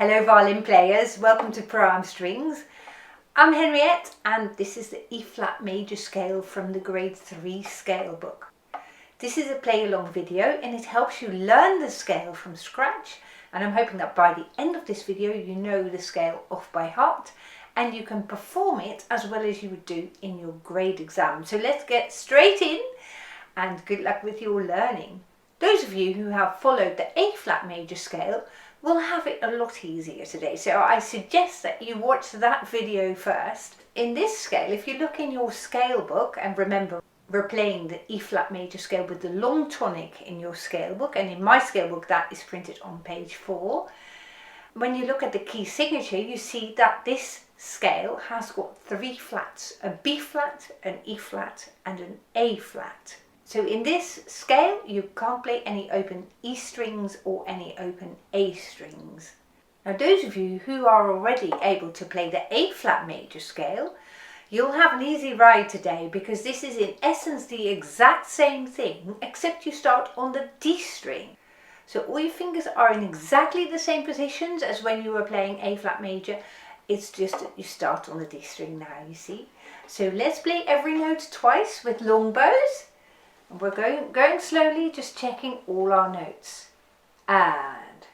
Hello violin players, welcome to Pro Am Strings. I'm Henriette and this is the E-flat major scale from the grade 3 scale book. This is a play along video and it helps you learn the scale from scratch, and I'm hoping that by the end of this video you know the scale off by heart and you can perform it as well as you would do in your grade exam. So let's get straight in and good luck with your learning. Those of you who have followed the A-flat major scale will have it a lot easier today, so I suggest that you watch that video first. In this scale, if you look in your scale book, and remember we're playing the E-flat major scale with the long tonic in your scale book, and in my scale book that is printed on page 4. When you look at the key signature, you see that this scale has got 3 flats, a B flat, an E flat and an A flat. So in this scale you can't play any open E strings or any open A strings. Now those of you who are already able to play the A-flat major scale, you'll have an easy ride today because this is in essence the exact same thing except you start on the D string. So all your fingers are in exactly the same positions as when you were playing A-flat major. It's just that you start on the D string now, you see. So let's play every note twice with long bows. We're going slowly, just checking all our notes. And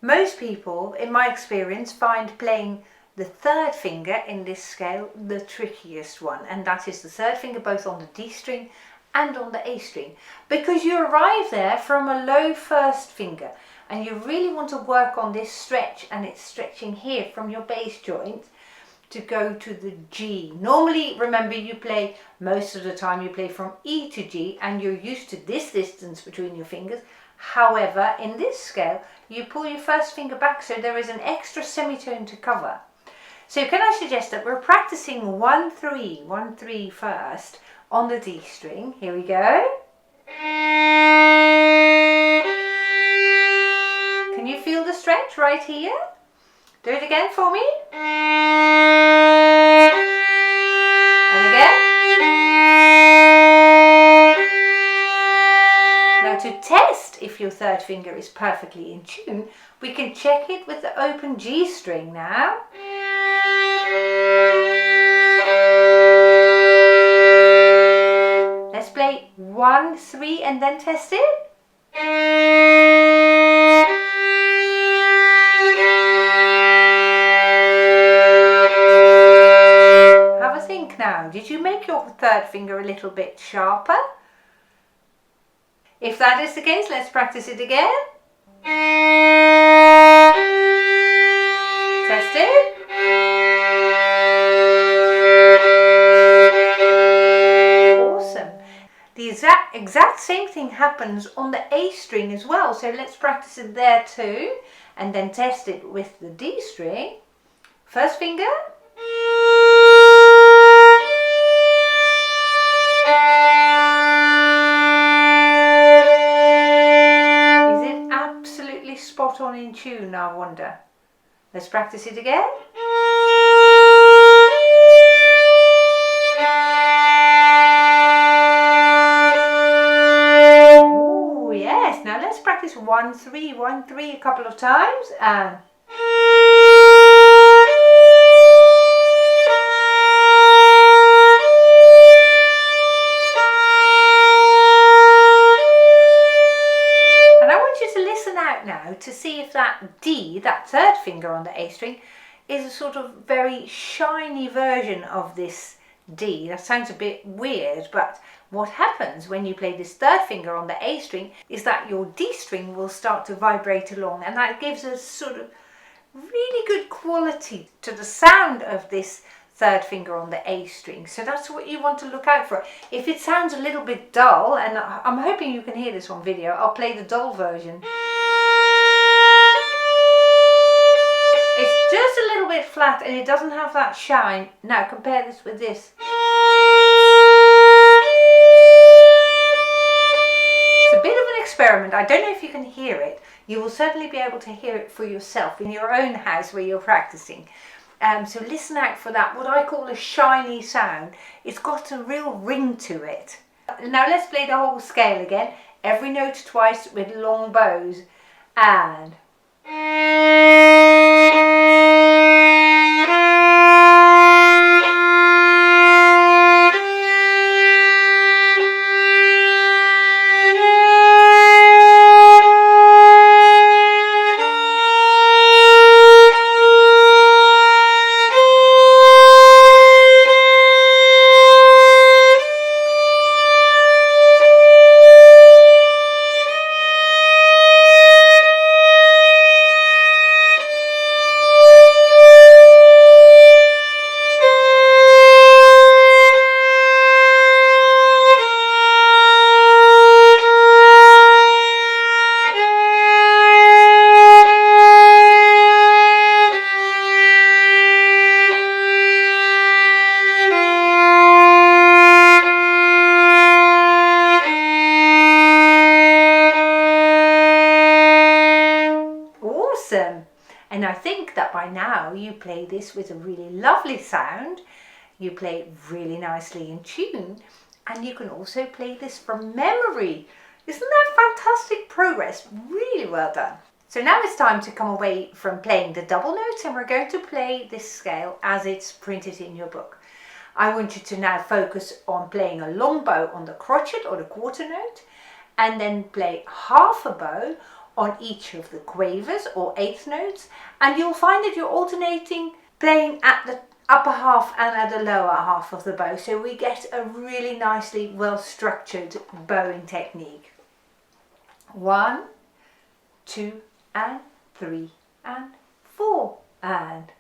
most people, in my experience, find playing the third finger in this scale the trickiest one, and that is the third finger both on the D string and on the A string, because you arrive there from a low first finger and you really want to work on this stretch, and it's stretching here from your bass joint to go to the G. Normally, remember, you play most of the time you play from E to G and you're used to this distance between your fingers. However, in this scale you pull your first finger back, so there is an extra semitone to cover. So can I suggest that we're practicing 1-3, 1-3 first on the D string. Here we go. Can you feel the stretch right here? Do it again for me. And again. Now to test if your third finger is perfectly in tune, we can check it with the open G string now. Let's play 1-3 and then test it. Have a think now. Did you make your third finger a little bit sharper? If that is the case, let's practice it again. Test it. Awesome. The exact same thing happens on the A string as well, so let's practice it there too and then test it with the D string. First finger. Spot on in tune, I wonder. Let's practice it again. Oh yes, now let's practice 1-3, 1-3 a couple of times and I want you to listen out now to see if that D, that third finger on the A string, is a sort of very shiny version of this D. That sounds a bit weird, but what happens when you play this third finger on the A string is that your D string will start to vibrate along, and that gives a sort of really good quality to the sound of this third finger on the A string. So that's what you want to look out for. If it sounds a little bit dull, and I'm hoping you can hear this on video, I'll play the dull version. It's just a little bit flat and it doesn't have that shine. Now compare this with this. It's a bit of an experiment. I don't know if you can hear it. You will certainly be able to hear it for yourself in your own house where you're practicing. So listen out for that, what I call a shiny sound. It's got a real ring to it. Now let's play the whole scale again. Every note twice with long bows. And... And I think that by now you play this with a really lovely sound, you play it really nicely in tune, and you can also play this from memory. Isn't that fantastic progress? Really well done. So now it's time to come away from playing the double notes, and we're going to play this scale as it's printed in your book. I want you to now focus on playing a long bow on the crotchet or the quarter note, and then play half a bow on each of the quavers or eighth notes, and you'll find that you're alternating playing at the upper half and at the lower half of the bow, so we get a really nicely well structured bowing technique. 1, 2 and 3 and 4 and...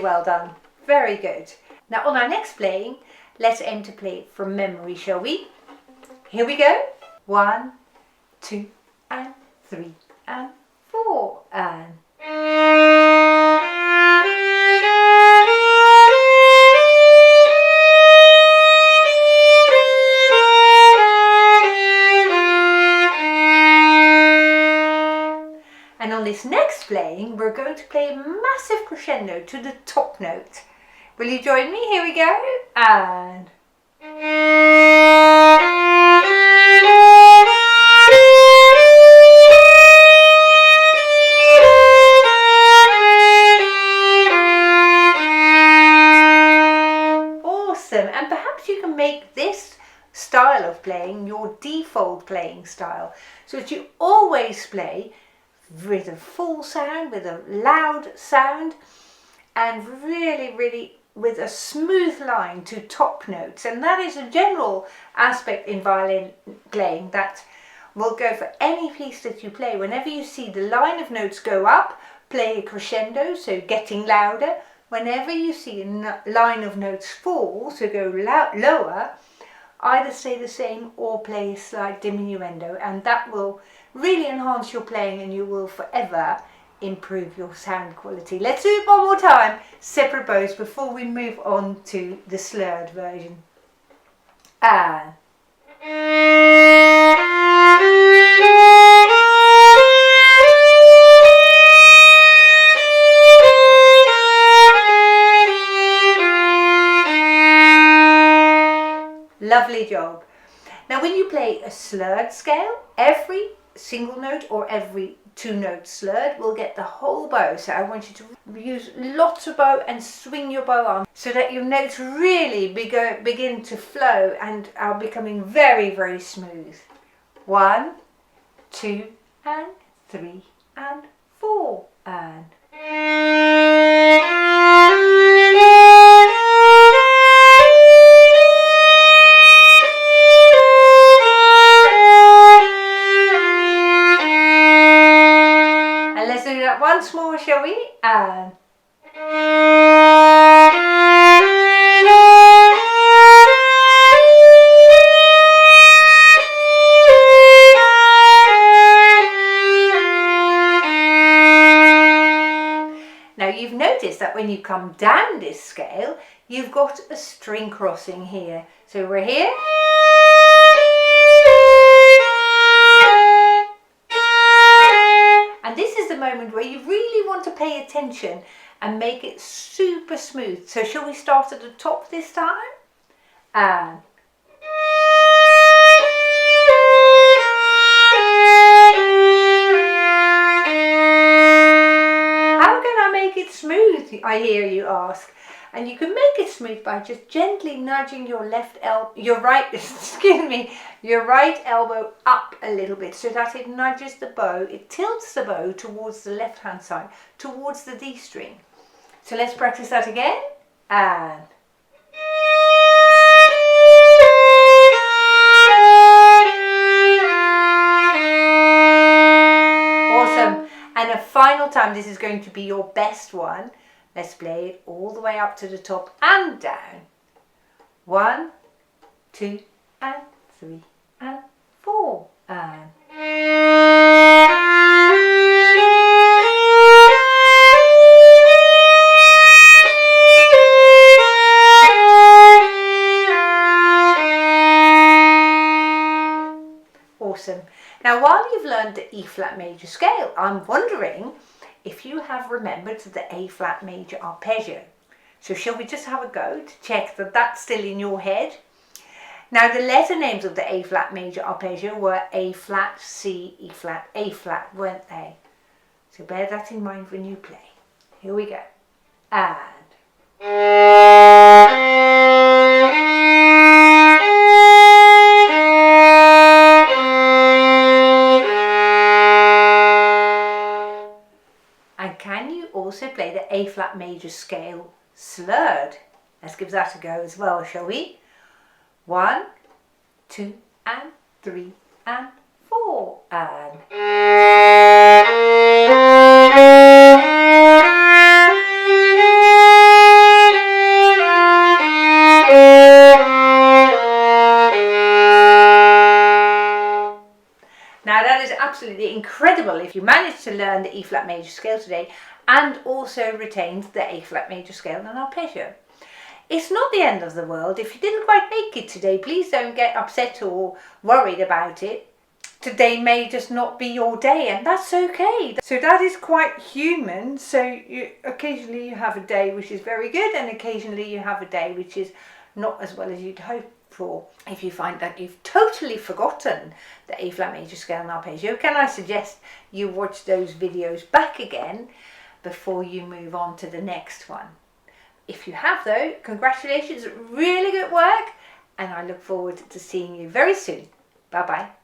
Well done, very good. Now on our next playing, let's aim to play it from memory, shall we? Here we go. 1, 2 and 3 and 4 and... And on this next playing, we're going to play a massive crescendo to the top note. Will you join me? Here we go. And... Awesome. And perhaps you can make this style of playing your default playing style, so that you always play with a full sound, with a loud sound, and really with a smooth line to top notes. And that is a general aspect in violin playing that will go for any piece that you play. Whenever you see the line of notes go up, play a crescendo, so getting louder. Whenever you see a line of notes fall, so go lower, either stay the same or play a slight diminuendo, and that will really enhance your playing and you will forever improve your sound quality. Let's do it one more time, separate bows, before we move on to the slurred version. And... Lovely job. Now when you play a slurred scale, every single note or every 2 notes slurred, we'll get the whole bow. So I want you to use lots of bow and swing your bow arm so that your notes really begin to flow and are becoming very, very smooth. 1, 2 and 3 and 4 and let's do that once more, shall we? And now you've noticed that when you come down this scale, you've got a string crossing here. So we're here. And this is the moment where you really want to pay attention and make it super smooth. So shall we start at the top this time? And how can I make it smooth, I hear you ask. And you can make it smooth by just gently nudging your right elbow up a little bit so that it nudges the bow, it tilts the bow towards the left hand side, towards the D string. So let's practice that again. And awesome. And a final time, this is going to be your best one. Let's play it all the way up to the top and down. 1, 2 and 3 and 4 and awesome. Now while you've learned the E flat major scale, I'm wondering if you have remembered the A flat major arpeggio. So shall we just have a go to check that that's still in your head? Now the letter names of the A flat major arpeggio were A flat, C, E flat, A flat, weren't they? So bear that in mind when you play. Here we go. And can you also play the A flat major scale slurred? Let's give that a go as well, shall we? 1, 2 and 3 and 4 and now that is absolutely incredible if you managed to learn the E flat major scale today and also retained the A flat major scale and arpeggio. It's not the end of the world. If you didn't quite make it today, please don't get upset or worried about it. Today may just not be your day, and that's okay. So that is quite human. So occasionally you have a day which is very good and occasionally you have a day which is not as well as you'd hope for. If you find that you've totally forgotten the A flat major scale and arpeggio, can I suggest you watch those videos back again before you move on to the next one? If you have though, congratulations, really good work, and I look forward to seeing you very soon. Bye bye.